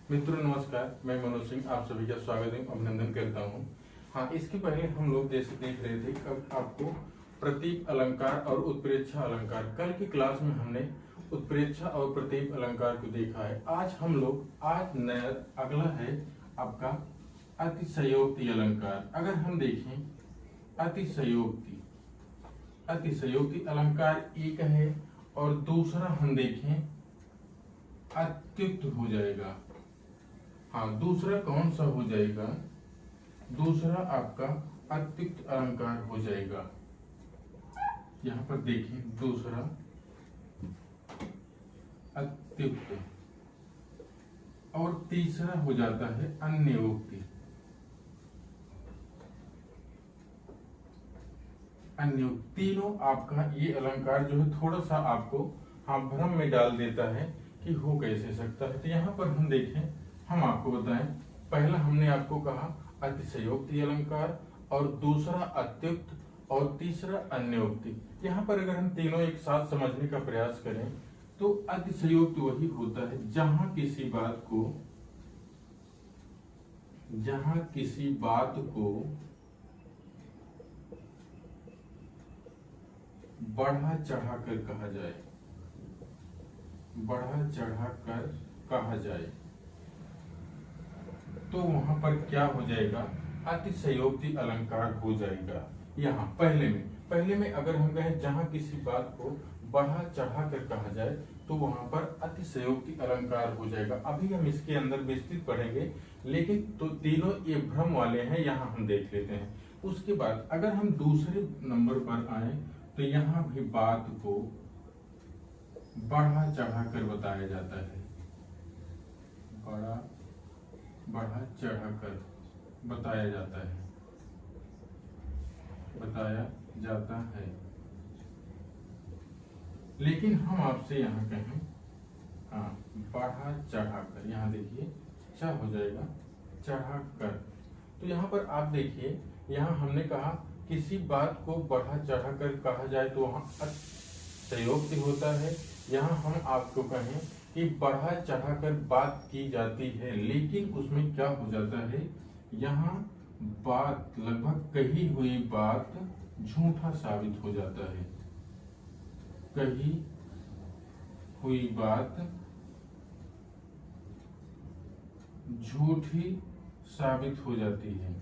मित्रों नमस्कार, मैं मनोज सिंह आप सभी का स्वागत एवं अभिनंदन करता हूं। हाँ, इसके पहले हम लोग जैसे देख रहे थे कब आपको प्रतीक अलंकार और उत्प्रेक्षा अलंकार, कल की क्लास में हमने उत्प्रेक्षा और प्रतीक अलंकार को देखा है। आज नया अगला है आपका अतिशयोक्ति अलंकार। अगर हम देखें अतिशयोक्ति अलंकार एक है और दूसरा हम देखें अत्युक्त हो जाएगा। हाँ, दूसरा कौन सा हो जाएगा? दूसरा आपका अत्युक्त अलंकार हो जाएगा। यहां पर देखिए, दूसरा अत्युक्त और तीसरा हो जाता है अन्योक्ति। तीनों आपका ये अलंकार जो है थोड़ा सा आपको भ्रम में डाल देता है कि हो कैसे सकता है। तो यहाँ पर हम देखें, हम आपको बताएं, पहला हमने आपको कहा अतिशयोक्ति अलंकार और दूसरा अत्युक्त और तीसरा अन्योक्ति। यहाँ पर अगर हम तीनों एक साथ समझने का प्रयास करें तो अतिशयोक्ति वही होता है जहां किसी बात को बढ़ा चढ़ाकर कहा जाए तो वहां पर क्या हो जाएगा? अतिशयोक्ति अलंकार हो जाएगा। यहाँ पहले में अगर हम कहें जहां किसी बात को बढ़ा चढ़ा कर कहा जाए तो वहां पर अतिशयोक्ति अलंकार हो जाएगा। अभी हम इसके अंदर विस्तृत पढ़ेंगे, लेकिन तो तीनों ये भ्रम वाले हैं, यहाँ हम देख लेते हैं। उसके बाद अगर हम दूसरे नंबर पर आए तो यहाँ भी बात को बढ़ा चढ़ा कर बताया जाता है। बढ़ा चढ़ा कर बताया जाता है। लेकिन हम आपसे यहाँ कहें बढ़ा चढ़ा कर, यहाँ देखिए च हो जाएगा चढ़ा कर। तो यहाँ पर आप देखिए, यहाँ हमने कहा किसी बात को बढ़ा चढ़ा कर कहा जाए तो वहां अतिशयोक्ति होता है। यहाँ हम आपको कहें कि बढ़ा चढ़ा कर बात की जाती है, लेकिन उसमें क्या हो जाता है? यहाँ बात लगभग कही हुई बात झूठा साबित हो जाता है। कही हुई बात झूठी साबित हो जाती है।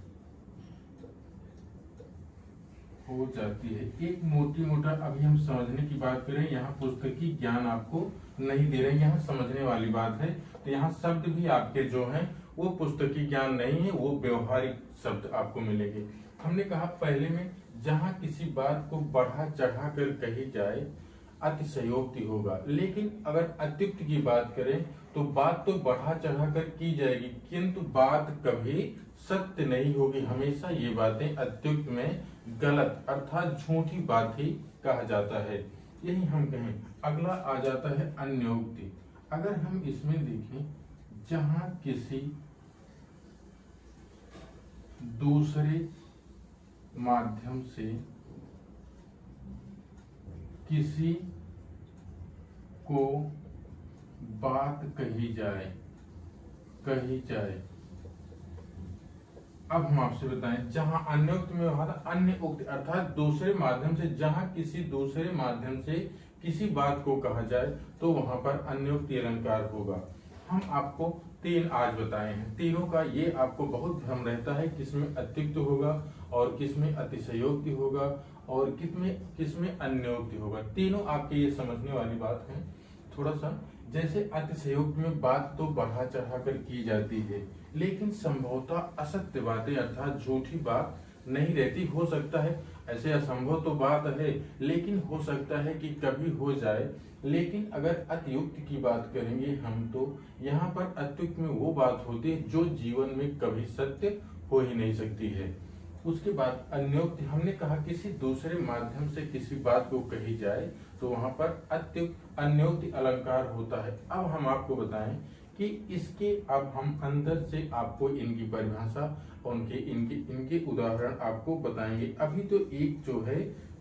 एक मोटा अभी हम समझने की बात करें, यहाँ पुस्तकीय ज्ञान आपको नहीं दे रहे हैं, यहाँ समझने वाली बात है। तो यहाँ शब्द भी आपके जो हैं वो पुस्तकीय ज्ञान नहीं है, वो व्यवहारिक शब्द आपको मिलेंगे। हमने कहा पहले में जहाँ किसी बात को बढ़ा चढ़ा कर कही जाए अतिशयोक्ति होगा, लेकिन अगर अत्युक्त की बात करें तो बात तो बढ़ा चढ़ा कर की जाएगी, किंतु बात कभी सत्य नहीं होगी। हमेशा ये बातें अत्युक्त में गलत अर्थात झूठी बात ही कहा जाता है। यही हम कहें। अगला आ जाता है अन्योक्ति। अगर हम इसमें देखें, जहां किसी दूसरे माध्यम से किसी को बात कही जाए। अब हम आपसे बताएं, जहां अन्योक्त में हुआ था अन्य उक्त अर्थात दूसरे माध्यम से, जहां किसी दूसरे माध्यम से किसी बात को कहा जाए तो वहां पर अन्योक्ति अलंकार होगा। हम आपको तीन आज बताए हैं। तीनों का ये आपको बहुत भ्रम रहता है, किसमें अत्युक्त होगा और किसमें अतिशयोक्ति होगा और किसमें अन्योक्ति होगा। तीनों आपके ये समझने वाली बात है। थोड़ा सा जैसे अतिशयोक्ति में बात तो बढ़ा चढ़ा कर की जाती है, लेकिन संभवतः असत्य बातें अर्थात झूठी बात नहीं रहती। हो सकता है ऐसे असंभव तो बात है, लेकिन हो सकता है कि कभी हो जाए। लेकिन अगर अतियुक्त की बात करेंगे हम तो यहाँ पर अत्युक्त में वो बात होती है जो जीवन में कभी सत्य हो ही नहीं सकती है। उसके बाद अन्योक्त, हमने कहा किसी दूसरे माध्यम से किसी बात को कही जाए तो वहां पर अत्युक्त अन्योक्ति अलंकार होता है। अब हम आपको बताएं कि इसके अब हम अंदर से आपको इनकी परिभाषा और इनके उदाहरण आपको बताएंगे। अभी तो एक जो है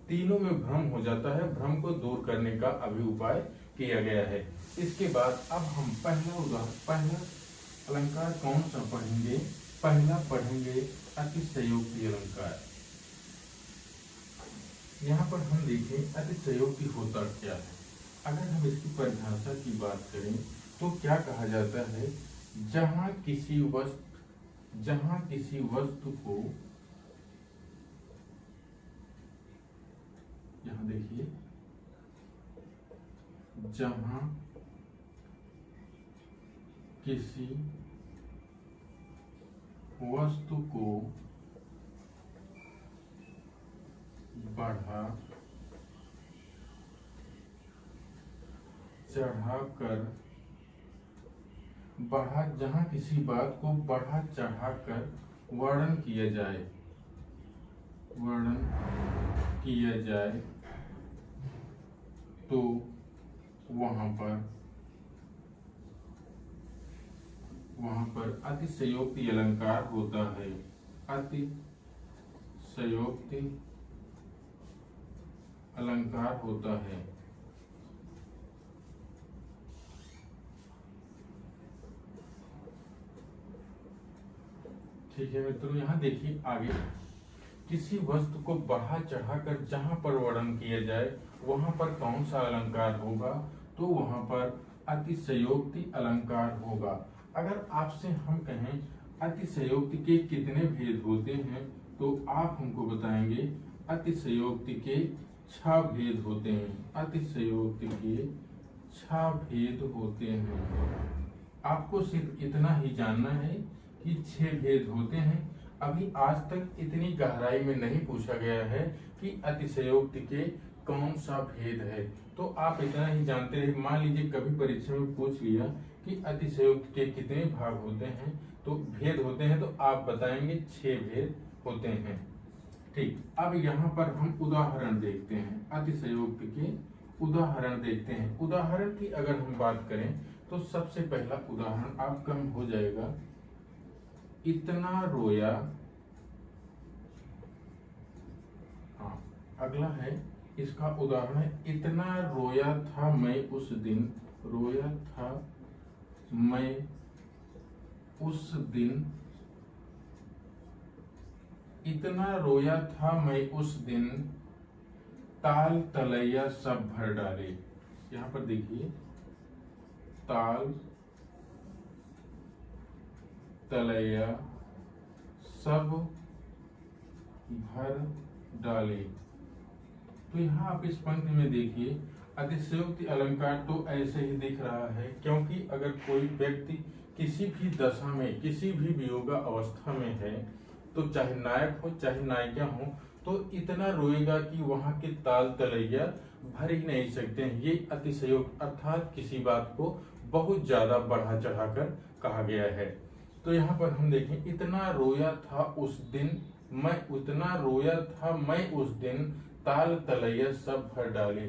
तीनों में भ्रम हो जाता है, भ्रम को दूर करने का अभी उपाय किया गया है। इसके बाद अब हम पहला अलंकार कौन सा पढ़ेंगे? पहला पढ़ेंगे अतिशयोक्ति अलंकार। यहाँ पर हम देखें अतिशयोक्ति होता क्या है। अगर हम इसकी परिभाषा की बात करें तो क्या कहा जाता है? जहाँ किसी वस्तु को, यहाँ देखिए, जहाँ किसी वस्तु को बढ़ा चढ़ाकर, जहाँ किसी बात को बढ़ा चढ़ाकर वर्णन किया जाए तो वहां पर अतिशयोक्ति अलंकार होता है। अतिशयोक्ति अलंकार होता है। ठीक है मित्रों, यहाँ देखिए आगे, किसी वस्तु को बढ़ा चढ़ाकर जहां पर वर्णन किया जाए वहां पर कौन सा अलंकार होगा? तो वहां पर अतिशयोक्ति अलंकार होगा। अगर आपसे हम कहें अतिशयोक्ति के कितने भेद होते हैं तो आप हमको बताएंगे अतिशयोक्ति के 6 भेद होते हैं। अतिशयोक्ति के 6 भेद होते हैं। आपको सिर्फ इतना ही जानना है कि 6 भेद होते हैं। अभी आज तक इतनी गहराई में नहीं पूछा गया है कि अतिशयोक्ति के कौन सा भेद है, तो आप इतना ही जानते रहे। मान लीजिए कभी परीक्षा में पूछ लिया कि अतिशयोक्ति के कितने भाग होते हैं, तो भेद होते हैं, तो आप बताएंगे 6 भेद होते हैं। ठीक, अब यहाँ पर हम उदाहरण देखते हैं। अतिशयोक्ति के उदाहरण देखते हैं। उदाहरण की अगर हम बात करें तो सबसे पहला उदाहरण आपका हो जाएगा, इतना रोया। हाँ, अगला है, इसका उदाहरण है, इतना रोया था मैं उस दिन। रोया था मैं उस दिन। इतना रोया था मैं उस दिन, ताल तलैया सब भर डाले। यहाँ पर देखिए, ताल तलैया सब भर डाले। तो यहाँ आप इस पंक्ति में देखिए, अतिशयोक्ति अलंकार तो ऐसे ही दिख रहा है, क्योंकि अगर कोई व्यक्ति किसी भी दशा में, किसी भी वियोगा अवस्था में है, तो चाहे नायक हो चाहे नायिका हो, तो इतना रोएगा कि वहां के ताल तलैया भर ही नहीं सकते हैं। ये अतिशयोक्ति अर्थात किसी बात को बहुत ज्यादा बढ़ा चढ़ाकर कहा गया है। तो यहाँ पर हम देखें, इतना रोया था उस दिन मैं, उतना रोया था मैं उस दिन, ताल तलैया सब भर डाले।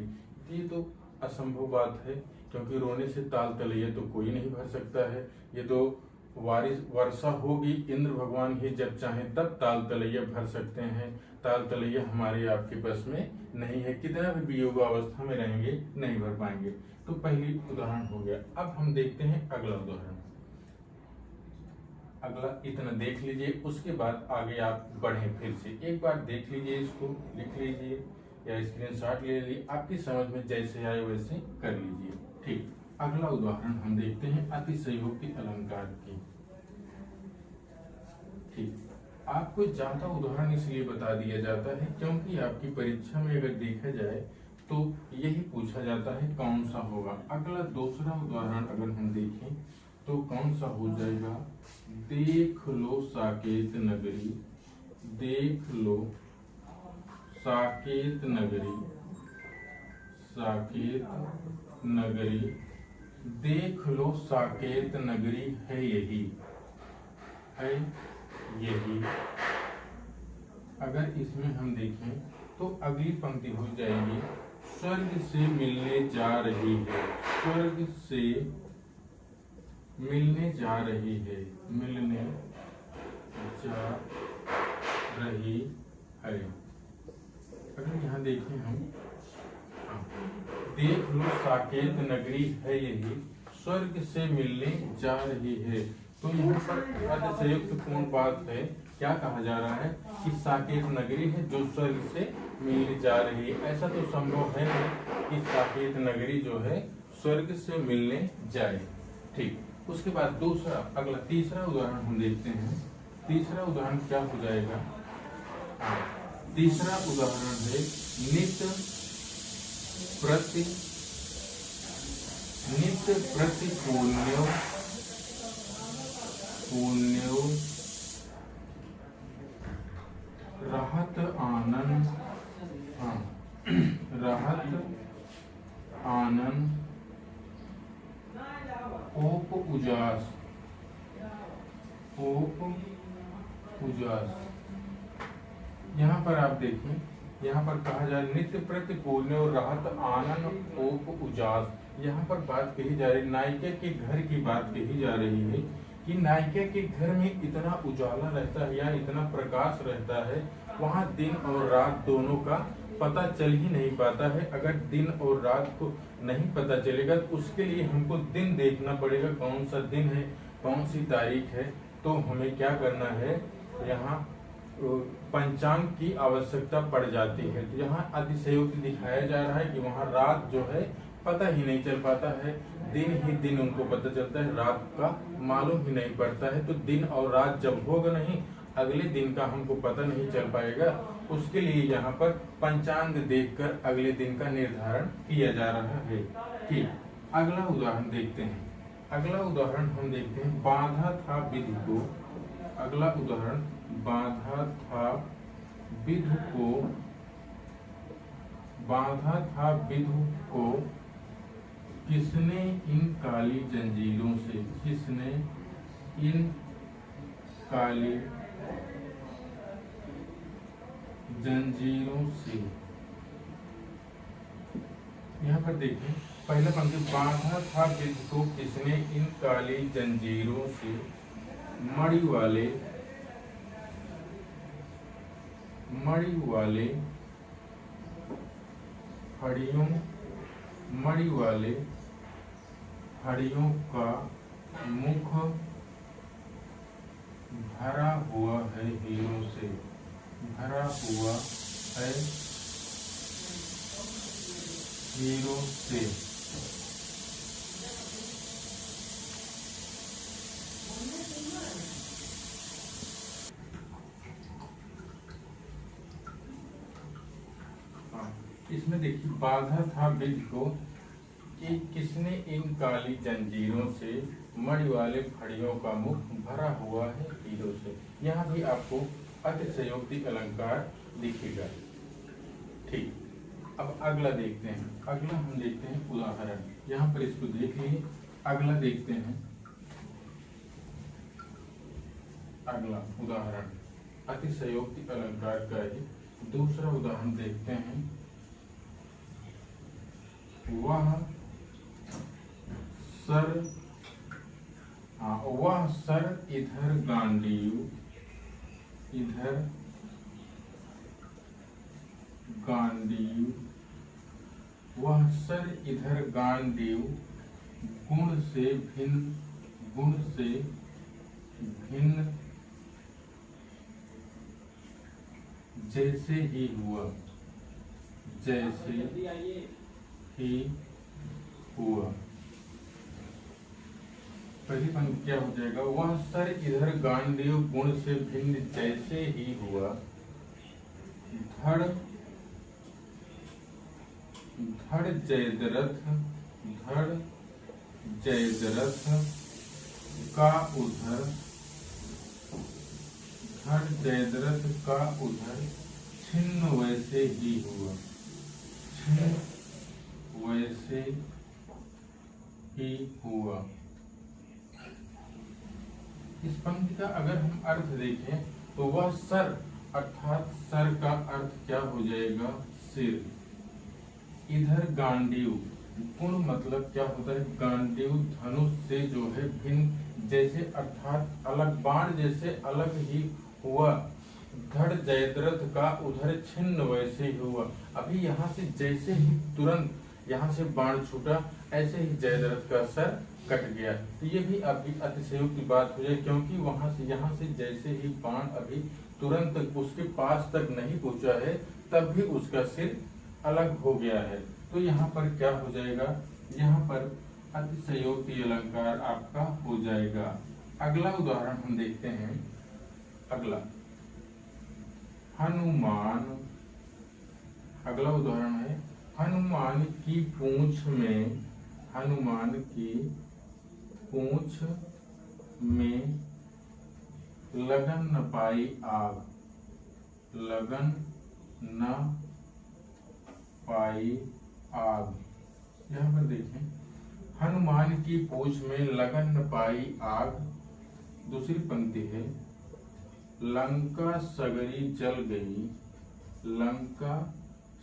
ये तो असंभव बात है, क्योंकि रोने से ताल तलैया तो कोई नहीं भर सकता है। ये तो वर्षा होगी, इंद्र भगवान ही जब चाहें तब ताल तलैया भर सकते हैं। ताल तलैया हमारे आपके बस में नहीं है, कितना भी वियोगावस्था में रहेंगे नहीं भर पाएंगे। तो पहली उदाहरण हो गया। अब हम देखते हैं अगला उदाहरण। अगला इतना देख लीजिए, उसके बाद आगे आप बढ़ें। फिर से एक बार देख लीजिए, इसको लिख लीजिए या स्क्रीनशॉट ले लीजिए, आपकी समझ में जैसे आए वैसे कर लीजिए। ठीक, अगला उदाहरण हम देखते हैं अतिशयोक्ति अलंकार की। ठीक, आपको ज्यादा उदाहरण इसलिए बता दिया जाता है क्योंकि आपकी परीक्षा में अगर देखा जाए तो यही पूछा जाता है कौन सा होगा। अगला दूसरा उदाहरण अगर हम देखें तो कौन सा हो जाएगा, देख लो साकेत नगरी। देख लो साकेत नगरी। साकेत नगरी, देख लो साकेत नगरी है यही, है यही। अगर इसमें हम देखें तो अगली पंक्ति हो जाएगी, स्वर्ग से मिलने जा रही है। स्वर्ग से मिलने जा रही है, मिलने जा रही है। अगर यहाँ देखें हम, देख लो साकेत नगरी है यही, स्वर्ग से मिलने जा रही है। तो यहाँ पर अतिशयोक्त पूर्ण बात है, क्या कहा जा रहा है कि साकेत नगरी है जो स्वर्ग से मिलने जा रही है। ऐसा तो संभव है नहीं कि साकेत नगरी जो है स्वर्ग से मिलने जाए। ठीक, उसके बाद अगला तीसरा उदाहरण हम देखते हैं। तीसरा उदाहरण क्या हो जाएगा? तीसरा उदाहरण है नित्य प्रति पुण्यो रहत आनंद, रहत आनंद ओप उजास, यहाँ पर आप देखिए, यहाँ पर कहा जाए नित्य प्रति पुण्य और राहत आनंद ओप उजास। यहाँ पर बात कही जा रही, नायिका के घर की बात कही जा रही है कि नायिका के घर में इतना उजाला रहता है या इतना प्रकाश रहता है, वहाँ दिन और रात दोनों का पता चल ही नहीं पाता है। अगर दिन और रात को नहीं पता चलेगा तो उसके लिए हमको दिन देखना पड़ेगा, कौन सा दिन है, कौन सी तारीख है। तो हमें क्या करना है, यहाँ पंचांग की आवश्यकता पड़ जाती है। तो यहाँ अतिशयोक्ति दिखाया जा रहा है कि वहाँ रात जो है पता ही नहीं चल पाता है, दिन ही दिन उनको पता चलता है, रात का मालूम ही नहीं पड़ता है। तो दिन और रात जब होगा नहीं, अगले दिन का हमको पता नहीं चल पाएगा। उसके लिए यहाँ पर पंचांग देखकर अगले दिन का निर्धारण किया जा रहा है। ठीक, अगला उदाहरण देखते हैं। अगला उदाहरण हम देखते हैं, बाधा था विधि को। अगला उदाहरण, बाधा था विधु को किसने इन काली जंजीरों से, किसने इन काली जंजीरों से। यहाँ पर देखिए पहला पंक्ति, बांधा था विधि को किसने इन काली जंजीरों से, मणि वाले फड़ियों का मुख भरा हुआ है हीरों से, भरा हुआ है हीरों से। इसमें देखिए, बाधा था विधि को कि किसने इन काली जंजीरों से, मणि वाले फड़ियों का मुख भरा हुआ है हीरों से। यहाँ भी आपको अतिशयोक्ति अलंकार दिखेगा। ठीक, अब अगला देखते हैं। अगला हम देखते हैं उदाहरण, यहाँ पर इसको देख लीजिए। अगला देखते हैं, अगला उदाहरण अतिशयोक्ति अलंकार का ही दूसरा उदाहरण देखते हैं। वह सर इधर गांडीव, वह सर इधर गांडीव गुण से भिन्न जैसे ही हुआ, पहली पंक्ति क्या हो जाएगा, वह सर इधर गांडीव गुण से भिन्न जैसे ही हुआ, धड़ जयद्रथ का उधर, धड़ जयद्रथ का उधर छिन्न वैसे ही हुआ, छिन्न वैसे ही हुआ। इस पंक्ति का अगर हम अर्थ देखें तो वह सर अर्थात सर का अर्थ क्या हो जाएगा, सिर। इधर गांडीव, गुण मतलब क्या होता है, गांडीव धनुष से जो है भिन्न जैसे अर्थात अलग, बाण जैसे अलग ही हुआ। धड़ जयद्रथ का उधर छिन्न वैसे ही हुआ। अभी यहाँ से जैसे ही तुरंत यहाँ से बाण छूटा, ऐसे ही जयद्रथ का सर कट गया। तो ये भी आपकी अतिशयोक्ति की बात हो जाए, क्योंकि वहां से यहाँ से जैसे ही बाण अभी तुरंत उसके पास तक नहीं पहुंचा है, तब भी उसका सिर अलग हो गया है। तो यहाँ पर क्या हो जाएगा, यहाँ पर अतिशयोक्ति अलंकार आपका हो जाएगा। अगला उदाहरण हम देखते हैं। अगला हनुमान, अगला उदाहरण है हनुमान की पूंछ में, हनुमान की पूंछ में लगन न पाई आग, लगन न पाई आग। यहाँ पर देखें, हनुमान की पूंछ में लगन न पाई आग। दूसरी पंक्ति है लंका सगरी जल गई, लंका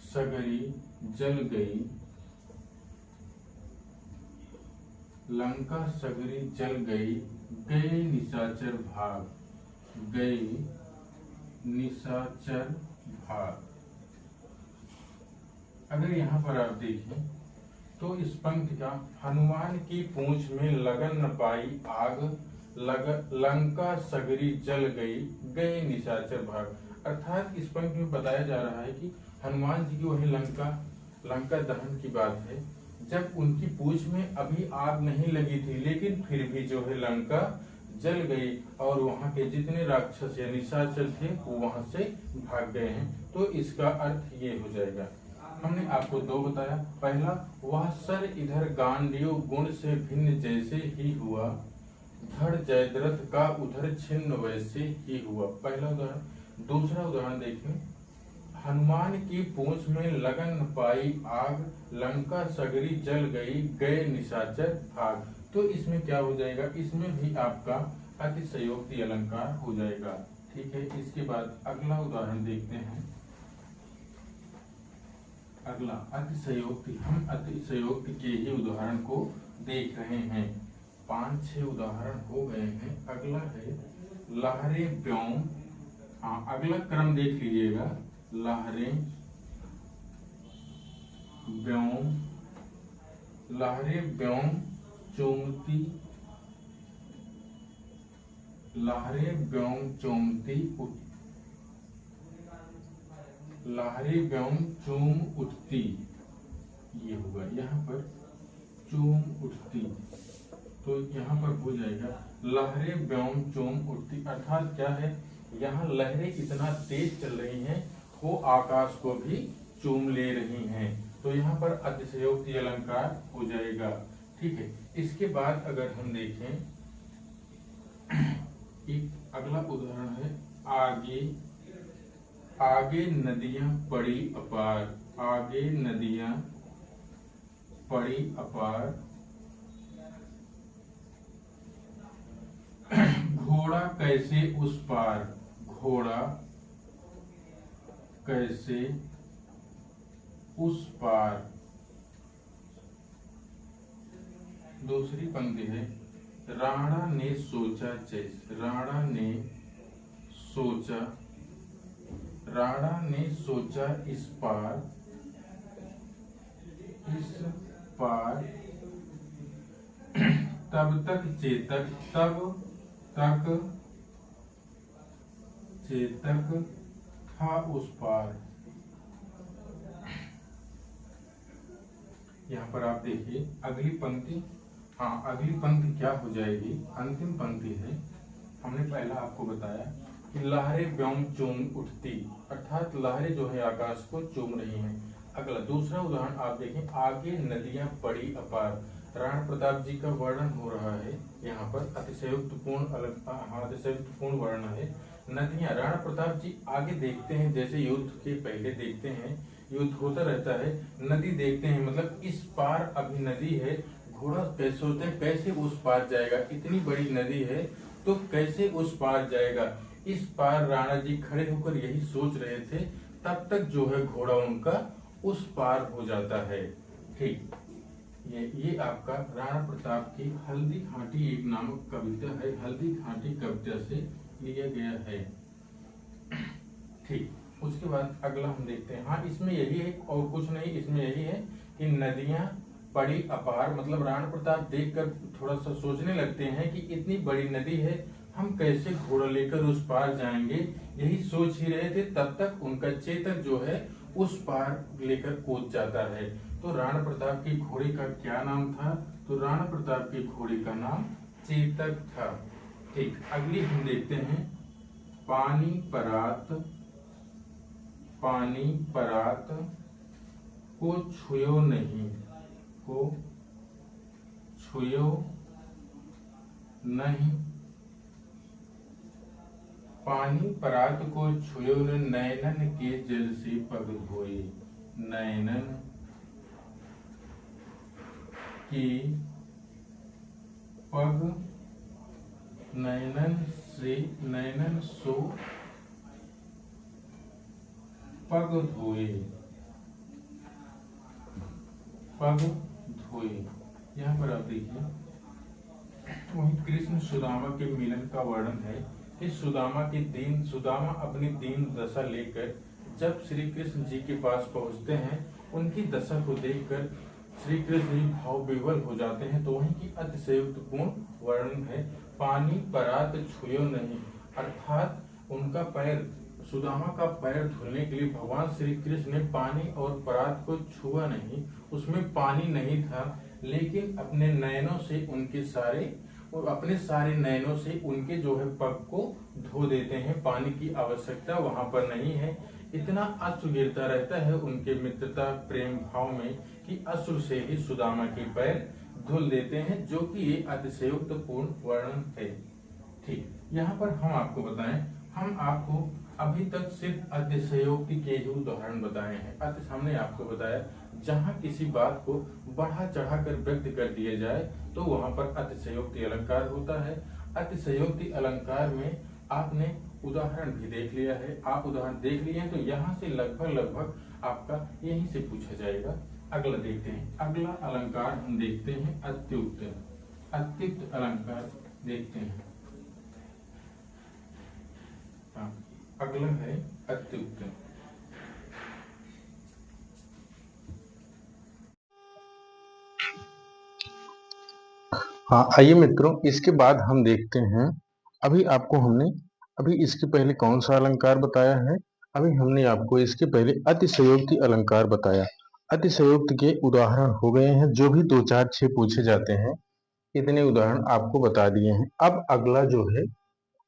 सगरी जल गई, लंका सगरी जल गई, गए निशाचर भाग, गए निशाचर भाग। अगर यहाँ पर आप देखें तो इस पंक्ति का हनुमान की पूंछ में लगन न पाई आग, लंका सगरी जल गई, गए निशाचर भाग। अर्थात इस पंक्ति में बताया जा रहा है कि हनुमान जी की वही लंका दहन की बात है, जब उनकी पूंछ में अभी आग नहीं लगी थी, लेकिन फिर भी जो है लंका जल गई और वहां के जितने राक्षस या निशाचर थे वो वहां से भाग गए हैं। तो इसका अर्थ ये हो जाएगा। हमने आपको दो बताया। पहला, वह सर इधर गांडीव गुण से भिन्न जैसे ही हुआ, धड़ जयद्रथ का उधर छिन्न वैसे ही हुआ। पहला उदाहरण। दूसरा उदाहरण देखें, हनुमान की पूंछ में लगन न पाई आग, लंका सगरी जल गई, गए निशाचर भाग। तो इसमें क्या हो जाएगा, इसमें भी आपका अतिशयोक्ति अलंकार हो जाएगा। ठीक है, इसके बाद अगला उदाहरण देखते हैं। अगला अतिशयोक्ति, हम अतिशयोक्ति के ही उदाहरण को देख रहे हैं। 5-6 उदाहरण हो गए हैं। अगला है लहरे व्योम। अगला क्रम देख लीजिएगा, लहरे व्योम, लहरे व्योम चोमती, लहरे व्योम चोमती, लहरे व्योम चूम उठती। ये होगा यहाँ पर चूम उठती, तो यहाँ पर हो जाएगा लहरे व्योम चूम उठती। अर्थात क्या है, यहाँ लहरें इतना तेज चल रही हैं, वो आकाश को भी चूम ले रही हैं। तो यहाँ पर अतिशयोक्ति अलंकार हो जाएगा। ठीक है, इसके बाद अगर हम देखें, एक अगला उदाहरण है आगे, आगे नदियां पड़ी अपार, आगे नदियां पड़ी अपार, घोड़ा कैसे उस पार, घोड़ा कैसे उस पार। दूसरी पंक्ति है राणा ने सोचा जैसे, राणा ने सोचा, राणा ने सोचा इस पार, इस पार, तब तक चेतक, तब तक चेतक था उस पार। यहाँ पर आप देखिए अगली पंक्ति, हाँ अगली पंक्ति क्या हो जाएगी, अंतिम पंक्ति है। हमने पहला आपको बताया कि लहरें व्योम चूम उठती, अर्थात लहरें जो है आकाश को चूम रही हैं। अगला दूसरा उदाहरण आप देखें, आगे नदियां पड़ी अपार, राणा प्रताप जी का वर्णन हो रहा है। यहाँ पर अतिशयोक्तिपूर्ण वर्णन है। नदियां, राणा प्रताप जी आगे देखते हैं, जैसे युद्ध के पहले देखते हैं, युद्ध होता रहता है, नदी देखते हैं, मतलब इस पार अभी नदी है, घोड़ा कैसे होता है, कैसे उस पार जाएगा, इतनी बड़ी नदी है तो कैसे उस पार जाएगा। इस पार राणा जी खड़े होकर यही सोच रहे थे, तब तक जो है घोड़ा उनका उस पार हो जाता है। ठीक, ये आपका राणा प्रताप की हल्दी घाटी एक नामक कविता है, हल्दी घाटी कविता से लिया गया है। ठीक, उसके बाद अगला हम देखते हैं। हाँ, इसमें यही है और कुछ नहीं, इसमें यही है कि नदियां बड़ी अपार, मतलब राणा प्रताप देखकर थोड़ा सा सोचने लगते हैं कि इतनी बड़ी नदी है, हम कैसे घोड़ा लेकर उस पार जाएंगे। यही सोच ही रहे थे, तब तक उनका चेतक जो है उस पार लेकर कूद जाता है। तो राणा प्रताप की घोड़ी का क्या नाम था? तो राणा प्रताप की घोड़ी का नाम चेतक था। ठीक, अगली हम देखते हैं पानी परात। पानी परात को छुयो नहीं, को छुयो नहीं। पानी परात को छुयो न, नैनन के जल से पग धोए। नैनन के पग, नैनन से, नैनन सो पग धोए। पग धोए, यहाँ पर आप देखिए वही कृष्ण सुदामा के मिलन का वर्णन है कि सुदामा अपनी दीन दशा लेकर जब श्री कृष्ण जी के पास पहुंचते हैं, उनकी दशा को देखकर श्री कृष्ण जी भाव विवल हो जाते हैं। तो वहीं की अतिशयोक्तिपूर्ण वर्णन है, पानी परात छुयो नहीं, अर्थात उनका पैर, सुदामा का पैर धुलने के लिए भगवान श्री कृष्ण ने पानी और परात को छुआ नहीं, उसमें पानी नहीं था, लेकिन अपने नयनों से उनके सारे, और अपने सारे नयनों से उनके जो है पग को धो देते हैं। पानी की आवश्यकता वहां पर नहीं है। इतना अश्रु गिरता रहता है उनके मित्रता प्रेम भाव में कि अश्रु से ही सुदामा के पैर धुल देते हैं, जो कि ये अतिशयोक्तिपूर्ण वर्णन है। ठीक, यहाँ पर हम आपको बताएं, हम आपको अभी तक सिर्फ अतिशयोक्ति के ही उदाहरण बताए हैं। हमने आपको बताया जहाँ किसी बात को बढ़ा चढ़ाकर व्यक्त कर दिया जाए तो वहां पर अतिशयोक्ति अलंकार होता है। अतिशयोक्ति अलंकार में आपने उदाहरण भी देख लिया है, आप उदाहरण देख लिए हैं, तो यहाँ से लगभग आपका यहीं से पूछा जाएगा। अगला देखते हैं, अगला अलंकार हम देखते हैं अत्युक्त। अत्युक्त अलंकार देखते हैं। अगला है अत्युक्त। हाँ, आइए मित्रों, इसके बाद हम देखते हैं, अभी इसके पहले कौन सा अलंकार बताया है? अभी हमने आपको इसके पहले अतिशयोक्ति अलंकार बताया। अतिशयोक्ति के उदाहरण हो गए हैं, जो भी 2 4 6 पूछे जाते हैं, इतने उदाहरण आपको बता दिए हैं। अब अगला जो है,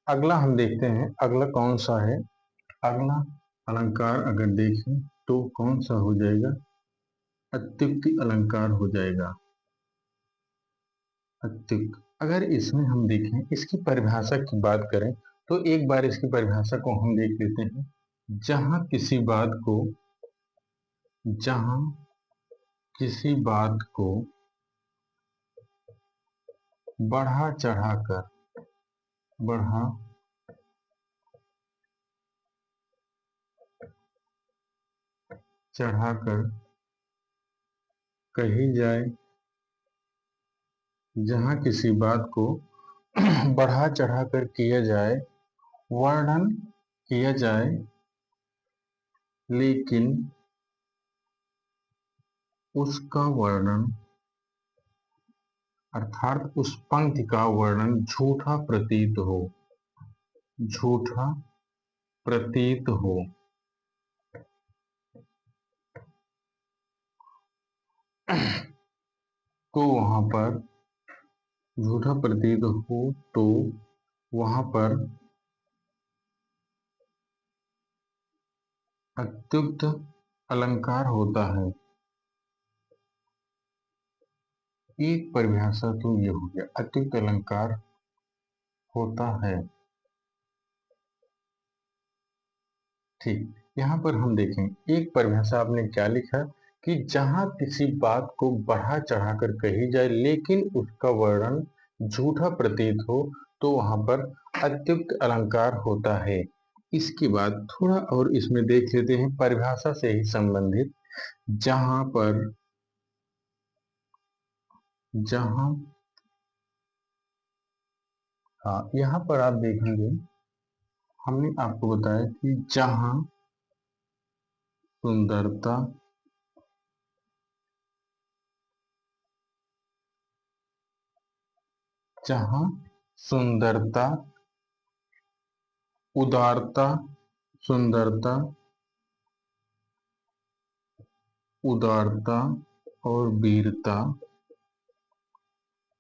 अगला हम देखते हैं, अगला कौन सा है? अगला अलंकार अगर देखें तो कौन सा हो जाएगा? अत्युक्ति अलंकार हो जाएगा। अत्युक्त, अगर इसमें हम देखें, इसकी परिभाषा की बात करें तो एक बार इसकी परिभाषा को हम देख लेते हैं। जहां किसी बात को बढ़ा चढ़ाकर कही जाए, जहां किसी बात को बढ़ा चढ़ाकर किया जाए, वर्णन किया जाए, लेकिन उसका वर्णन, अर्थात उस पंक्ति का वर्णन झूठा प्रतीत हो, तो वहां पर झूठा प्रतीत हो तो वहां पर अत्युक्त अलंकार होता है। एक परिभाषा तो ये हो गया, अत्युक्त अलंकार होता है। ठीक, यहाँ पर हम देखें, एक परिभाषा आपने क्या लिखा कि जहां किसी बात को बढ़ा चढ़ाकर कही जाए लेकिन उसका वर्णन झूठा प्रतीत हो तो वहां पर अत्युक्त अलंकार होता है। इसके बाद थोड़ा और इसमें देख लेते हैं परिभाषा से ही संबंधित, यहाँ पर आप देखेंगे, हमने आपको बताया कि जहां सुंदरता जहां सुंदरता, उदारता, सुंदरता, उदारता और वीरता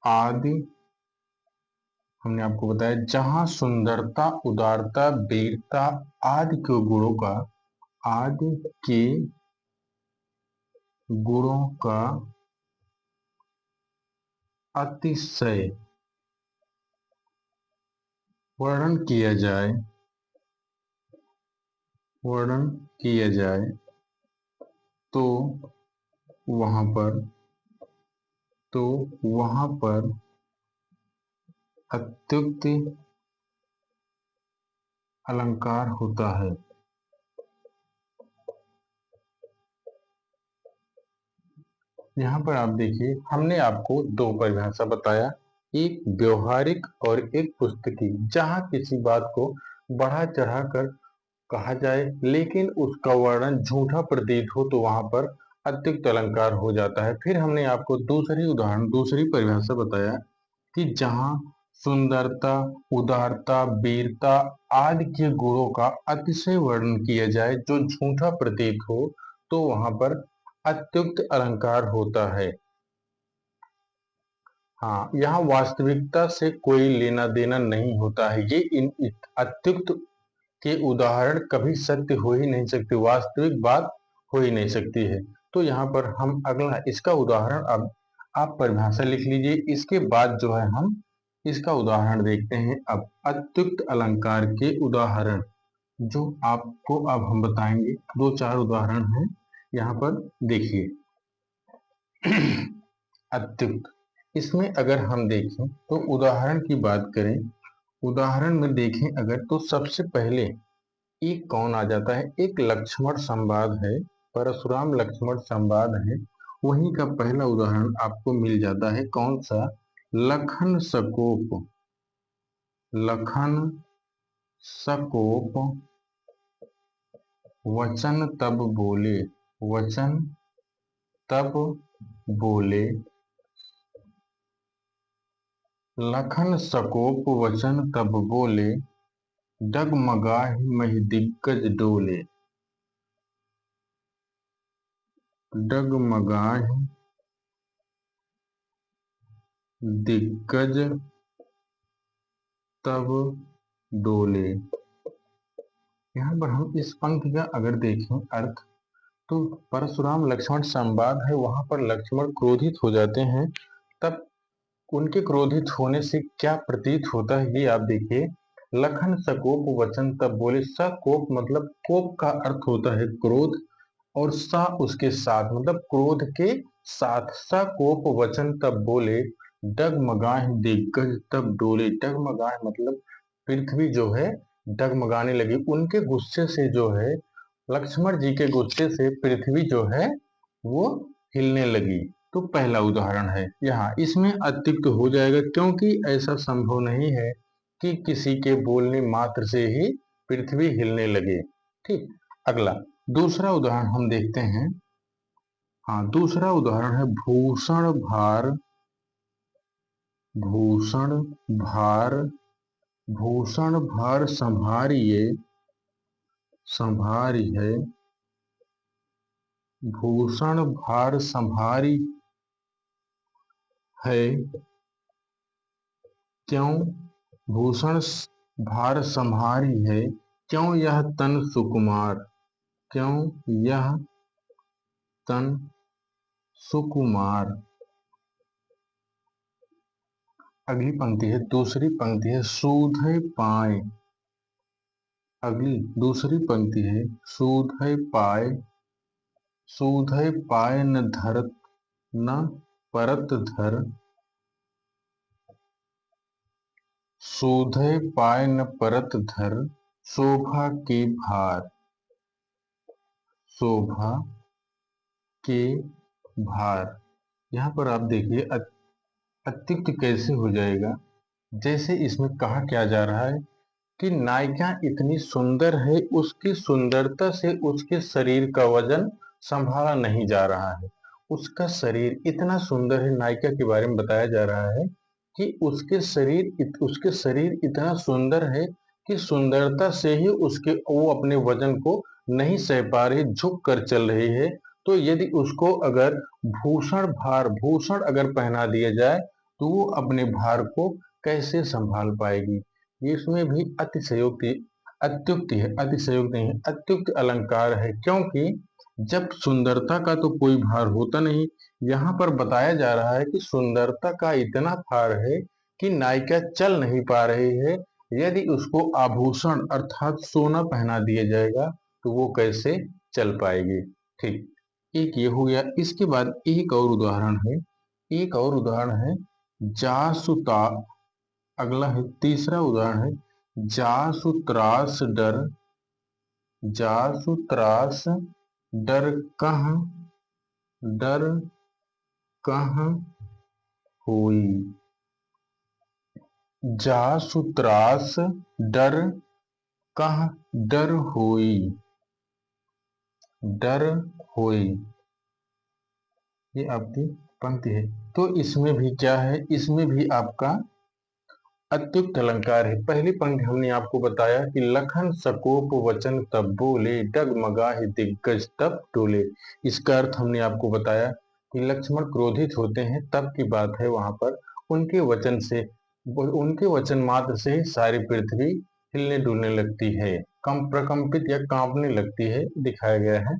आदि, हमने आपको बताया जहां सुंदरता, उदारता, वीरता आदि के गुणों का, आदि के गुणों का अतिशय वर्णन किया जाए, वर्णन किया जाए तो वहां पर, तो वहां पर अत्युक्ति अलंकार होता है। यहाँ पर आप देखिए, हमने आपको दो परिभाषा बताया, एक व्यवहारिक और एक पुस्तकी। जहाँ किसी बात को बढ़ा चढ़ा कर कहा जाए लेकिन उसका वर्णन झूठा प्रतीत हो तो वहां पर अत्युक्त अलंकार हो जाता है। फिर हमने आपको दूसरी उदाहरण, दूसरी परिभाषा बताया कि जहाँ सुंदरता, उदारता, वीरता आदि के गुणों का अतिशय वर्णन किया जाए जो झूठा प्रतीत हो तो वहां पर अत्युक्त अलंकार होता है। हाँ, यहाँ वास्तविकता से कोई लेना देना नहीं होता है। ये इन अत्युक्त के उदाहरण कभी सत्य हो ही नहीं सकते, वास्तविक बात हो ही नहीं सकती है। तो यहाँ पर हम अगला इसका उदाहरण, अब आप परिभाषा लिख लीजिए, इसके बाद जो है हम इसका उदाहरण देखते हैं। अब अत्युक्त अलंकार के उदाहरण जो आपको अब हम बताएंगे, दो चार उदाहरण हैं, यहाँ पर देखिए। अत्युक्त, इसमें अगर हम देखें तो उदाहरण की बात करें, उदाहरण में देखें अगर तो सबसे पहले एक कौन आ जाता है, एक लक्ष्मण संवाद है, परशुराम लक्ष्मण संवाद है। वहीं का पहला उदाहरण आपको मिल जाता है, कौन सा, लखन सकोप, लखन सकोप वचन तब बोले, वचन तब बोले, लखन सकोप वचन तब बोले, डगमगाहि महि दिग्गज डोले, डगमगाहि दिग्गज तब डोले। यहाँ पर हम इस पंक्ति का अगर देखें अर्थ, तो परशुराम लक्ष्मण संवाद है, वहां पर लक्ष्मण क्रोधित हो जाते हैं, तब उनके क्रोधित होने से क्या प्रतीत होता है ये आप देखिए। लखन सकोप वचन तब बोले, सकोप मतलब कोप का अर्थ होता है क्रोध, और सा उसके साथ मतलब क्रोध के साथ, सकोप वचन तब बोले, डगमगाह दिग्गज तब डोले। डगमगाह मतलब पृथ्वी जो है डगमगाने लगी, उनके गुस्से से जो है, लक्ष्मण जी के गुस्से से पृथ्वी जो है वो हिलने लगी। तो पहला उदाहरण है, यहाँ इसमें अत्युक्त हो जाएगा क्योंकि ऐसा संभव नहीं है कि किसी के बोलने मात्र से ही पृथ्वी हिलने लगे। ठीक, अगला दूसरा उदाहरण हम देखते हैं। हाँ, दूसरा उदाहरण है भूषण भार, भूषण भार, भूषण भार संभारिये, संभारिये, भूषण भार संभारी है, क्यों भूषण भार संभारी है, क्यों यह तन सुकुमार, क्यों यह तन सुकुमार। अगली पंक्ति है, दूसरी पंक्ति है सूधे पाए, अगली दूसरी पंक्ति है सूधे पाए, सूधे पाए न धरत न परत धर, सूधे पाए न परत धर, शोभा के भार, शोभा के भार। यहाँ पर आप देखिए अत्युक्त कैसे हो जाएगा, जैसे इसमें कहा क्या जा रहा है कि नायिका इतनी सुंदर है, उसकी सुंदरता से उसके शरीर का वजन संभाला नहीं जा रहा है। उसका शरीर इतना सुंदर है, नायिका के बारे में बताया जा रहा है कि उसके शरीर इतना सुंदर है कि सुंदरता से ही उसके वो अपने वजन को नहीं सह पा रही, झुक कर चल रही है। तो यदि उसको अगर भूषण अगर पहना दिया जाए तो वो अपने भार को कैसे संभाल पाएगी। ये इसमें भी अतिशयोक्ति अत्युक्ति है, अतिशयोक्ति नहीं है, अत्युक्त अलंकार है। क्योंकि जब सुंदरता का तो कोई भार होता नहीं, यहाँ पर बताया जा रहा है कि सुंदरता का इतना भार है कि नायिका चल नहीं पा रही है। यदि उसको आभूषण अर्थात सोना पहना दिया जाएगा तो वो कैसे चल पाएगी। ठीक, एक ये हो गया। इसके बाद एक और उदाहरण है, एक और उदाहरण है जासुता। अगला है तीसरा उदाहरण है जासुत्रास डर। जासुत्रास डर कहाँ, डर कहाँ होई। जासुत्रास डर कहाँ, डर होई, डर होई। ये आपकी पंक्ति है। तो इसमें भी क्या है, इसमें भी आपका अत्युक्त अलंकार है। पहली पंक्ति हमने आपको बताया कि लखन सकोप वचन तब बोले, डगमगाहि दिग्गज तब डोले। इसका अर्थ हमने आपको बताया कि लक्ष्मण क्रोधित होते हैं तब की बात है। वहां पर उनके वचन से, उनके वचन मात्र से ही सारी पृथ्वी हिलने डुलने लगती है, कम प्रकंपित या कांपने लगती है, दिखाया गया है।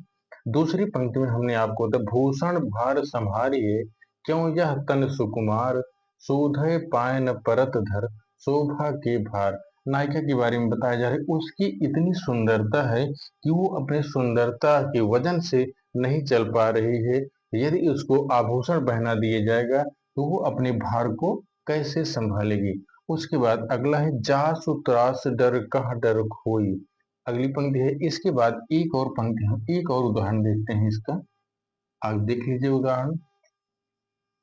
दूसरी पंक्ति में हमने आपको बताया भूषण भार संभारिये, क्यों यह तन सुकुमार, शोधय पाए न परत धर, शोभा के भार। नायिका के बारे में बताया जा रहा है, उसकी इतनी सुंदरता है कि वो अपने सुंदरता के वजन से नहीं चल पा रही है। यदि उसको आभूषण पहना दिया जाएगा तो वो अपने भार को कैसे संभालेगी। उसके बाद अगला है जासु त्रास डर कह डर खोई। अगली पंक्ति है। इसके बाद एक और पंक्ति है, एक और उदाहरण देखते हैं इसका, आप देख लीजिए उदाहरण।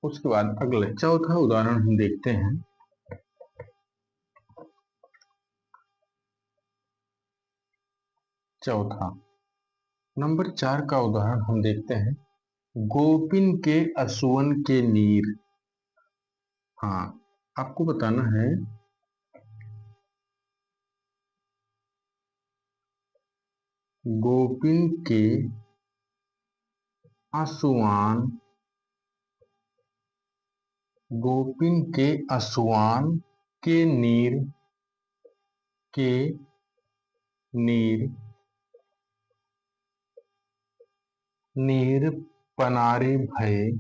उसके बाद अगला चौथा उदाहरण हम देखते हैं। चौथा नंबर 4 का उदाहरण हम देखते हैं। गोपिन के असुवन के नीर। हाँ, आपको बताना है गोपिन के असुआन, गोपिन के असुआन के नीर, के नीर, नीर पनारे भय,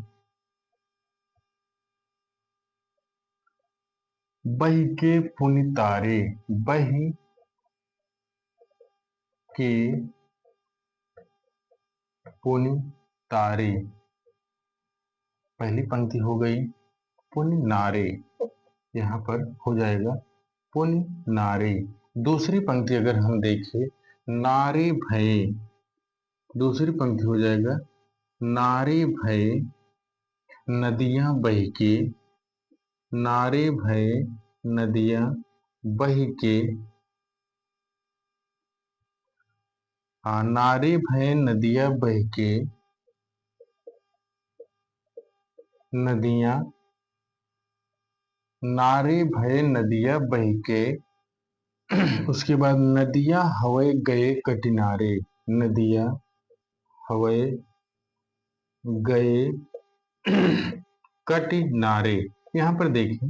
बही के पुनि तारे, बही के पुनि तारे। पहली पंक्ति हो गई पुनि नारे, यहाँ पर हो जाएगा पुनि नारे। दूसरी पंक्ति अगर हम देखें नारे भय, दूसरी पंक्ति हो जाएगा नारे भय नदियां बह के, नारे भय नदियां बह के। हाँ, नारे भय नदियां बह के, नदियां, नारे भय नदियां बह के। उसके बाद नदियां हवै गए कटिनारे, नदियां हवै गए कटिनारे। यहाँ पर देखिए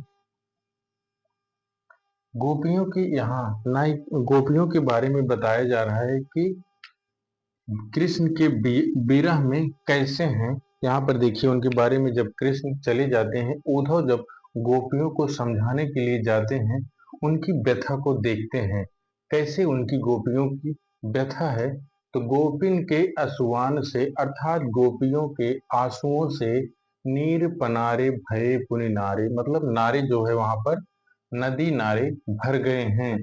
गोपियों की, यहाँ नायक गोपियों के बारे में बताया जा रहा है कि कृष्ण के विरह में कैसे हैं। यहाँ पर देखिए उनके बारे में, जब कृष्ण चले जाते हैं, उद्धव जब गोपियों को समझाने के लिए जाते हैं, उनकी व्यथा को देखते हैं, कैसे उनकी गोपियों की व्यथा है। तो गोपिन के असुआन से अर्थात गोपियों के आंसुओं से नीर पनारे भये पुनि नारे, मतलब नारे जो है वहां पर नदी नारे भर गए हैं,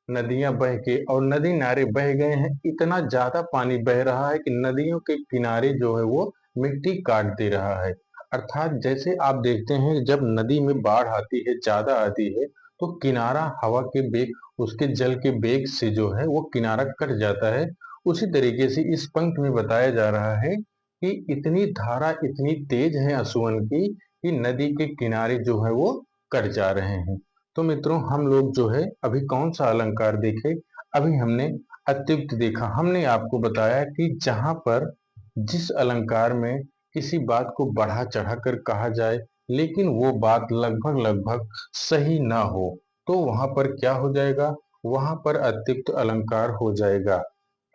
नदियां बह के, और नदी नारे बह गए हैं। इतना ज्यादा पानी बह रहा है कि नदियों के किनारे जो है वो मिट्टी काट दे रहा है। अर्थात जैसे आप देखते हैं जब नदी में बाढ़ आती है, ज्यादा आती है, तो किनारा हवा के बेग, उसके जल के बेग से जो है वो किनारा कट जाता है। उसी तरीके से इस पंक्ति में बताया जा रहा है कि इतनी धारा इतनी तेज है असुवन की कि नदी के किनारे जो है वो कर जा रहे हैं। तो मित्रों, हम लोग जो है अभी कौन सा अलंकार देखे? अभी हमने अत्युक्त देखा। हमने आपको बताया कि जहां पर जिस अलंकार में किसी बात को बढ़ा चढ़ा कर कहा जाए लेकिन वो बात लगभग लगभग सही ना हो, तो वहां पर क्या हो जाएगा? वहां पर अत्युक्त अलंकार हो जाएगा।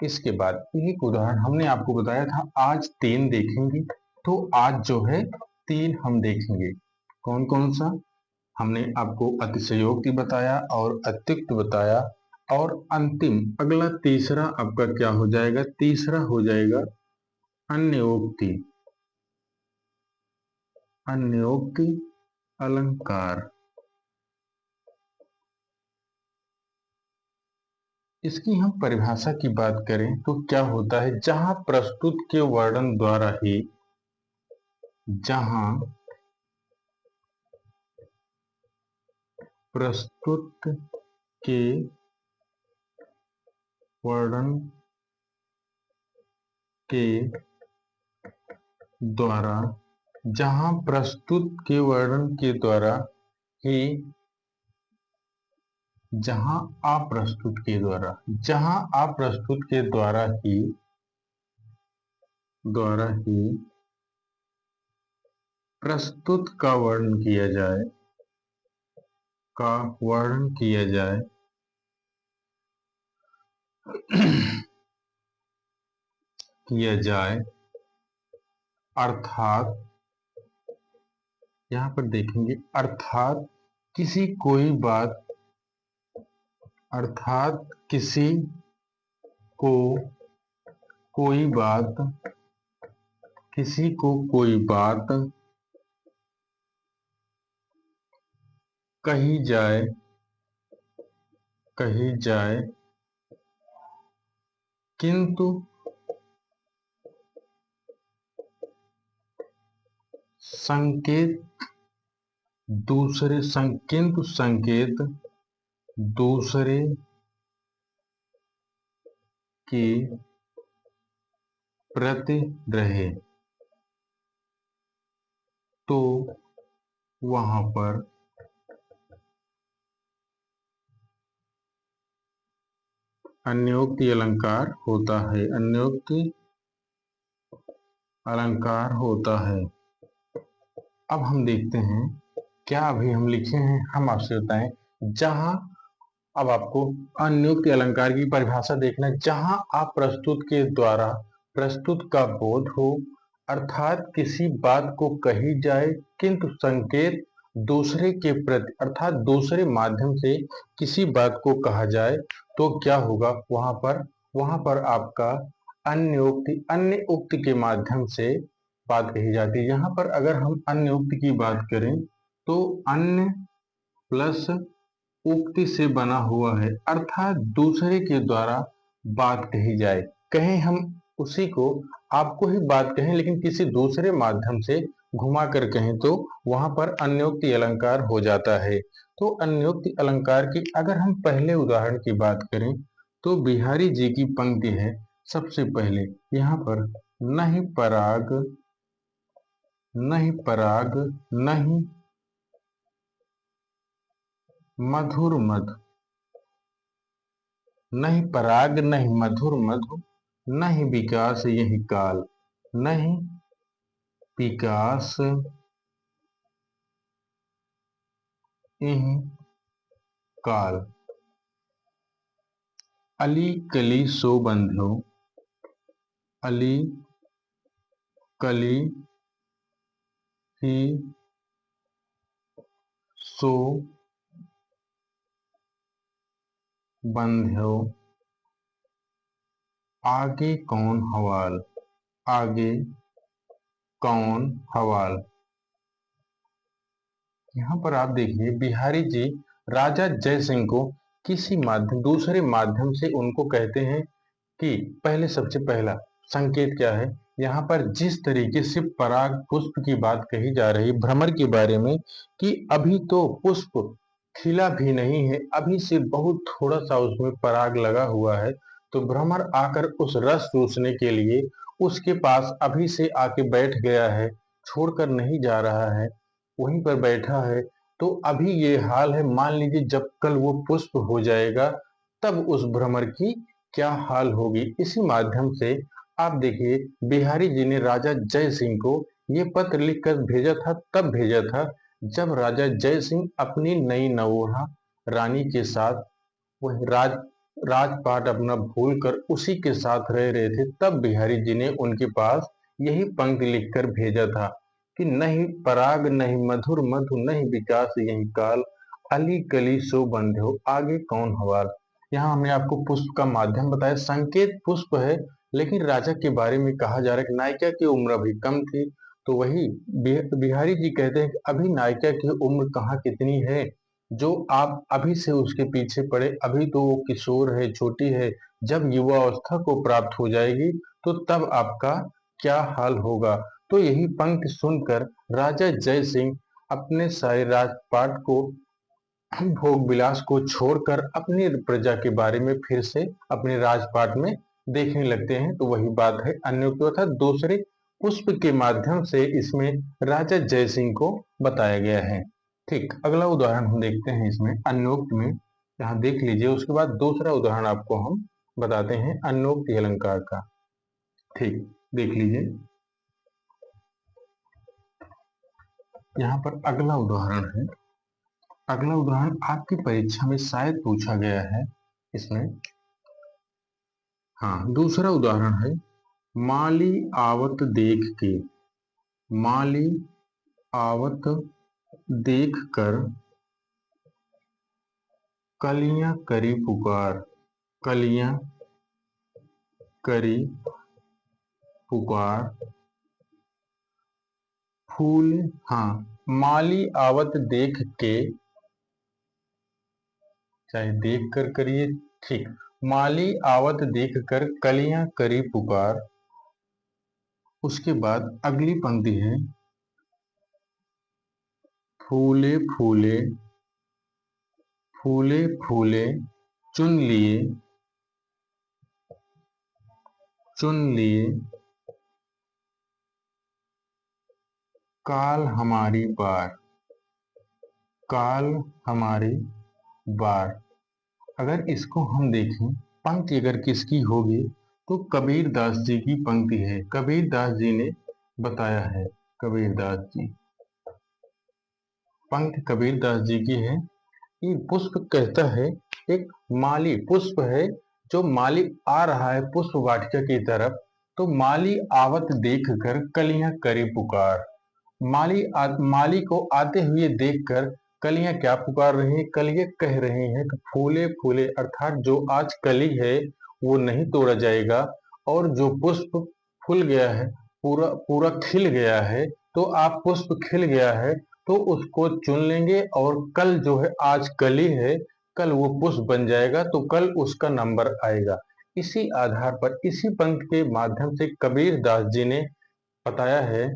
इसके बाद एक उदाहरण हमने आपको बताया था, आज 3 देखेंगे। तो आज जो है 3 हम देखेंगे। कौन कौन सा? हमने आपको अतिशयोक्ति बताया और अत्युक्त बताया, और अंतिम अगला तीसरा आपका क्या हो जाएगा? तीसरा हो जाएगा अन्योक्ति। अन्योक्ति अलंकार। इसकी हम परिभाषा की बात करें तो क्या होता है? जहां प्रस्तुत के वर्णन द्वारा ही, जहां प्रस्तुत के वर्णन के द्वारा, जहां प्रस्तुत के वर्णन के द्वारा ही, जहां अप्रस्तुत के द्वारा, जहां अप्रस्तुत के द्वारा ही प्रस्तुत का वर्णन किया जाए, का वर्णन किया जाए किया जाए, अर्थात यहां पर देखेंगे, अर्थात किसी कोई बात, अर्थात किसी को कोई बात, किसी को कोई बात कही जाए, कही जाए, किंतु संकेत दूसरे किंतु संकेत दूसरे के प्रति रहे, तो वहां पर अन्योक्ति अलंकार होता है। अन्योक्ति अलंकार होता है। अब हम देखते हैं क्या अभी हम लिखे हैं, हम आपसे बताएं। जहां, अब आपको अन्योक्ति अलंकार की परिभाषा देखना है। जहां अप्रस्तुत के द्वारा प्रस्तुत का बोध हो, अर्थात किसी बात को कही जाए किंतु संकेत दूसरे के प्रति, अर्थात दूसरे माध्यम से किसी बात को कहा जाए, तो क्या होगा? वहां पर आपका अन्योक्ति, अन्य उक्त के माध्यम से बात कही जाती है। यहाँ पर अगर हम अन्य उक्त की बात करें तो अन्य प्लस उक्ति से बना हुआ है, अर्थात दूसरे के द्वारा बात कही जाए। कहें हम उसी को, आपको ही बात कहें लेकिन किसी दूसरे माध्यम से घुमा कर कहें, तो वहां पर अन्योक्ति अलंकार हो जाता है। तो अन्योक्ति अलंकार की अगर हम पहले उदाहरण की बात करें तो बिहारी जी की पंक्ति है सबसे पहले। यहाँ पर नहीं पराग, नहीं पराग, नहीं मधुर मधु, नहीं पराग नहीं मधुर मधु, नहीं विकास यही काल, नहीं विकास यही काल, अली कली सो बंध्यो, अली कली ही सो बंध्यो, आगे कौन हवाल, आगे कौन हवाल। यहाँ पर आप देखिए बिहारी जी राजा जय सिंह को किसी माध्यम, दूसरे माध्यम से उनको कहते हैं कि पहले, सबसे पहला संकेत क्या है? यहाँ पर जिस तरीके से पराग पुष्प की बात कही जा रही है, भ्रमर के बारे में, कि अभी तो पुष्प खिला भी नहीं है, अभी से बहुत थोड़ा सा उसमें पराग लगा हुआ है, तो भ्रमर आकर उस रस चूसने के लिए उसके पास अभी से आके बैठ गया है, छोड़कर नहीं जा रहा है, वहीं पर बैठा है। तो अभी ये हाल है, मान लीजिए जब कल वो पुष्प हो जाएगा तब उस भ्रमर की क्या हाल होगी। इसी माध्यम से आप देखिए बिहारी जी ने राजा जय सिंह को ये पत्र लिखकर भेजा था, तब भेजा था जब राजा जय सिंह अपनी नई नवोढ़ा रानी के साथ वह राजपाट अपना भूलकर उसी के साथ रह रहे थे। तब बिहारी जी ने उनके पास यही पंक्ति लिखकर भेजा था कि नहीं पराग नहीं मधुर मधु नहीं विकास यही काल, अली कली सो बंध्यो आगे कौन हवाल। यहाँ हमने आपको पुष्प का माध्यम बताया, संकेत पुष्प है, लेकिन राजा के बारे में कहा जा रहा है कि नायिका की उम्र अभी कम थी। तो वही बिहारी जी कहते हैं कि अभी नायिका की उम्र कहाँ कितनी है, जो आप अभी से उसके पीछे पड़े, अभी तो वो किशोर है, छोटी है, जब युवा अवस्था को प्राप्त हो जाएगी तो तब आपका क्या हाल होगा। तो यही पंक्ति सुनकर राजा जय सिंह अपने सारे राजपाट को, भोग विलास को छोड़कर अपनी प्रजा के बारे में फिर से अपने राजपाट में देखने लगते हैं। तो वही बात है अन्योक्त अर्थात दूसरे पुष्प के माध्यम से इसमें राजा जय सिंह को बताया गया है। ठीक, अगला उदाहरण हम देखते हैं इसमें अन्योक्त में, यहाँ देख लीजिए, उसके बाद दूसरा उदाहरण आपको हम बताते हैं अन्योक्त अलंकार का। ठीक, देख लीजिए यहाँ पर अगला उदाहरण है। अगला उदाहरण आपकी परीक्षा में शायद पूछा गया है इसमें। हाँ, दूसरा उदाहरण है माली आवत देख के, माली आवत देख कर कलियां करी पुकार, कलियां करी पुकार फूल। हाँ, माली आवत देख के, चाहे देख कर करिए, ठीक, माली आवत देख कर कलियां करी पुकार। उसके बाद अगली पंक्ति है फूले फूले, फूले फूले चुन लिए, चुन लिए काल हमारी बार, काल हमारी बार। अगर इसको हम देखें पंक्ति अगर किसकी होगी तो कबीर दास जी की पंक्ति है। कबीर दास जी ने बताया है, कबीर दास जी, पंक्ति कबीर दास जी की है। ये पुष्प कहता है, एक माली पुष्प है, जो माली आ रहा है पुष्प वाटिका की तरफ, तो माली आवत देख कर कलियां करे पुकार। माली को आते हुए देखकर कलियां क्या पुकार रही हैं, कलियां कह रही हैं कि फूले फूले, अर्थात जो आज कली है वो नहीं तोड़ा जाएगा, और जो पुष्प फूल गया है, पूरा पूरा खिल गया है, तो आप पुष्प खिल गया है तो उसको चुन लेंगे, और कल जो है आज कली है, कल वो पुष्प बन जाएगा, तो कल उसका नंबर आएगा। इसी आधार पर इसी पंक्ति के माध्यम से कबीर दास जी ने बताया है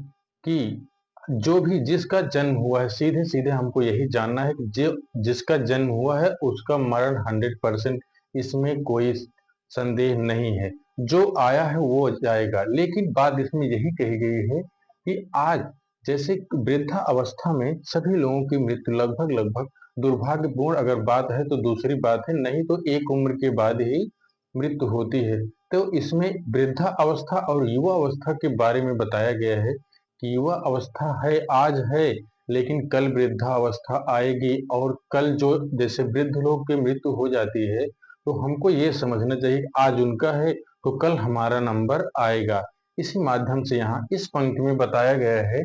कि जो भी जिसका जन्म हुआ है, सीधे सीधे हमको यही जानना है कि जो जिसका जन्म हुआ है उसका मरण 100%, इसमें कोई संदेह नहीं है। जो आया है वो जाएगा, लेकिन बात इसमें यही कही गई है कि आज जैसे वृद्धा अवस्था में सभी लोगों की मृत्यु लगभग लगभग, दुर्भाग्यपूर्ण अगर बात है तो दूसरी बात है, नहीं तो एक उम्र के बाद ही मृत्यु होती है। तो इसमें वृद्धा अवस्था और युवा अवस्था के बारे में बताया गया है कि युवा अवस्था है आज है, लेकिन कल वृद्धा अवस्था आएगी, और कल जो जैसे वृद्ध लोग की मृत्यु हो जाती है, तो हमको ये समझना चाहिए कि आज उनका है तो कल हमारा नंबर आएगा। इसी माध्यम से यहाँ इस पंक्ति में बताया गया है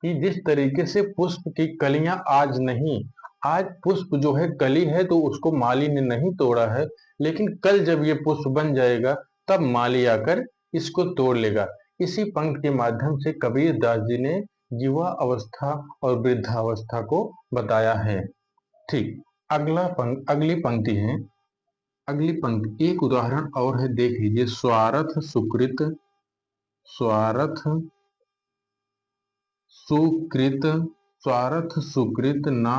कि जिस तरीके से पुष्प की कलियां आज नहीं, आज पुष्प जो है कली है तो उसको माली ने नहीं तोड़ा है, लेकिन कल जब ये पुष्प बन जाएगा तब माली आकर इसको तोड़ लेगा। इसी पंक्ति के माध्यम से कबीर दास जी ने युवा अवस्था और वृद्धावस्था को बताया है। ठीक, अगली पंक्ति है, अगली पंक्ति एक उदाहरण और है, देख लीजिए, स्वार्थ सुकृत, स्वार्थ सुकृत, स्वार्थ सुकृत ना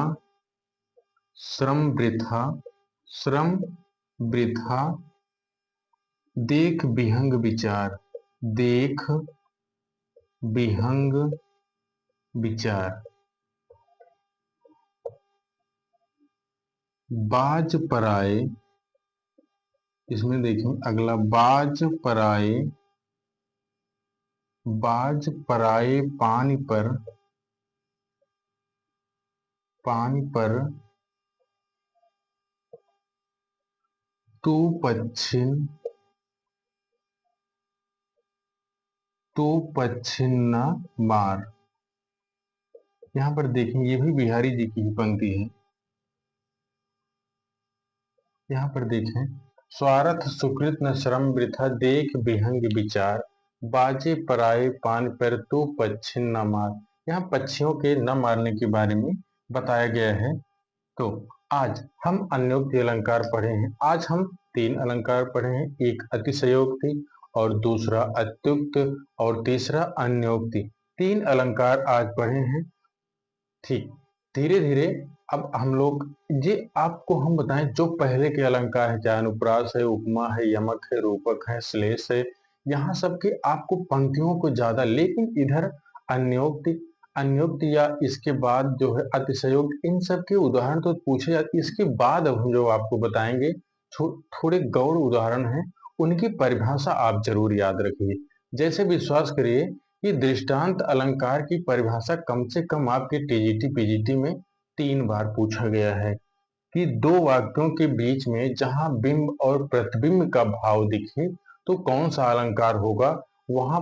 श्रम वृथा, श्रम वृथा देख विहंग विचार, देख विहंग विचार। बाज पराए, इसमें देखें अगला बाज पराए पानी पर तू पच्छिन न मार। यहाँ पर देखें ये भी बिहारी जी की ही पंक्ति है। यहाँ पर देखें, स्वार्थ सुकृत न श्रम वृथा देख विहंग विचार, बाजे पराए पान पर तू पच्छिन न मार। यहाँ पक्षियों के न मारने के बारे में बताया गया है। तो आज हम अन्योक्ति अलंकार पढ़े हैं। आज हम 3 अलंकार पढ़े हैं, एक अतिशयोक्ति और दूसरा अत्युक्त और तीसरा अन्योक्ति। 3 अलंकार आज पढ़े हैं। ठीक, धीरे धीरे अब हम लोग ये आपको हम बताएं, जो पहले के अलंकार है, चाहे अनुप्रास है, उपमा है, यमक है, रूपक है, श्लेष है, यहाँ सबके आपको पंक्तियों को ज्यादा, लेकिन इधर अन्योक्ति अन्योक्ति या इसके बाद जो है अतिशयोक्ति, इन सब के उदाहरण तो पूछे जाते। इसके बाद अब हम जो आपको बताएंगे थोड़े गौड़ उदाहरण हैं, उनकी परिभाषा आप जरूर याद रखिए। जैसे विश्वास करिए कि दृष्टांत अलंकार की परिभाषा कम से कम आपके टीजीटी पीजीटी में 3 बार पूछा गया है कि 2 वाक्यों के बीच में जहां बिंब और प्रतिबिंब का भाव दिखे तो कौन सा अलंकार होगा, वहां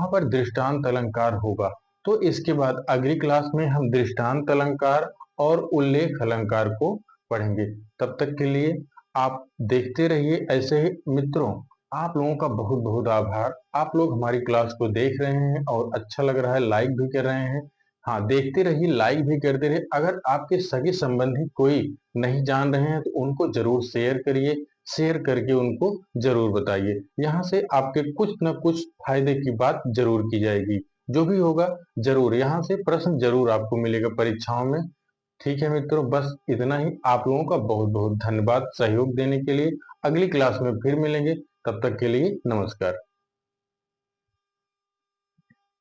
पर दृष्टांत अलंकार होगा। तो इसके बाद अगली क्लास में हम दृष्टांत अलंकार और उल्लेख अलंकार को पढ़ेंगे। तब तक के लिए आप देखते रहिए ऐसे ही। मित्रों, आप लोगों का बहुत बहुत आभार। आप लोग हमारी क्लास को देख रहे हैं और अच्छा लग रहा है, लाइक भी कर रहे हैं। हाँ, देखते रहिए, लाइक भी करते रहिए। अगर आपके सगे संबंधी कोई नहीं जान रहे हैं तो उनको जरूर शेयर करिए, शेयर करके उनको जरूर बताइए। यहाँ से आपके कुछ न कुछ फायदे की बात जरूर की जाएगी। जो भी होगा जरूर यहाँ से प्रश्न जरूर आपको मिलेगा परीक्षाओं में। ठीक है मित्रों, बस इतना ही। आप लोगों का बहुत बहुत धन्यवाद सहयोग देने के लिए। अगली क्लास में फिर मिलेंगे, तब तक के लिए नमस्कार।